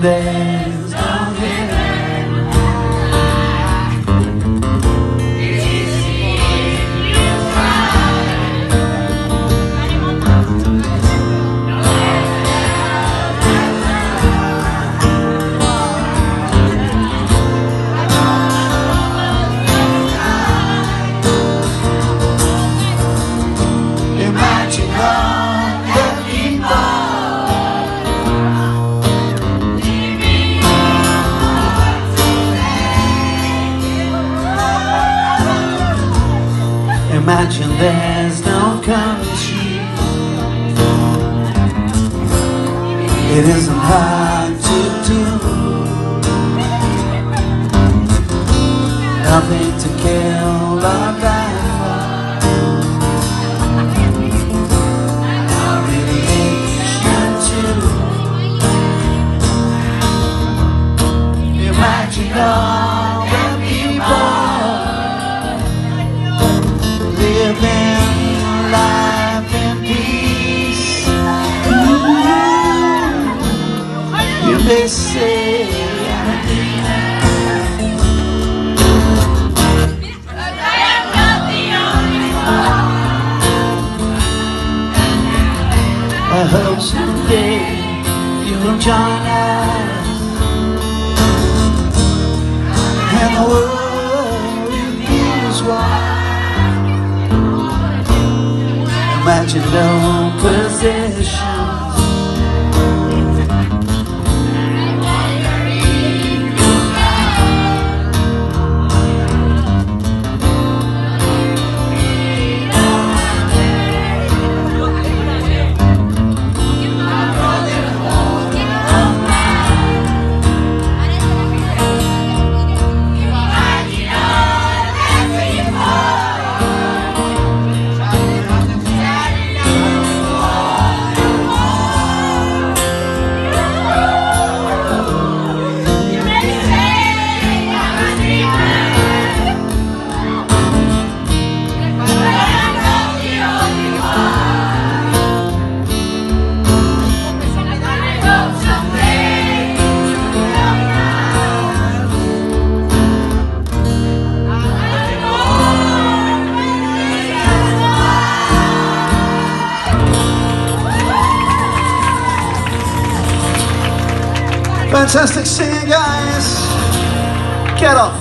there's no heaven. It's easy if you try. Imagine all the people living today. Imagine there's no country. It isn't hard to do. Nothing to kill or die for. Imagine all the people living life in peace. You may say I hope someday you will join us and the world is wide. Imagine no possessions. Fantastic singing, guys. Get off.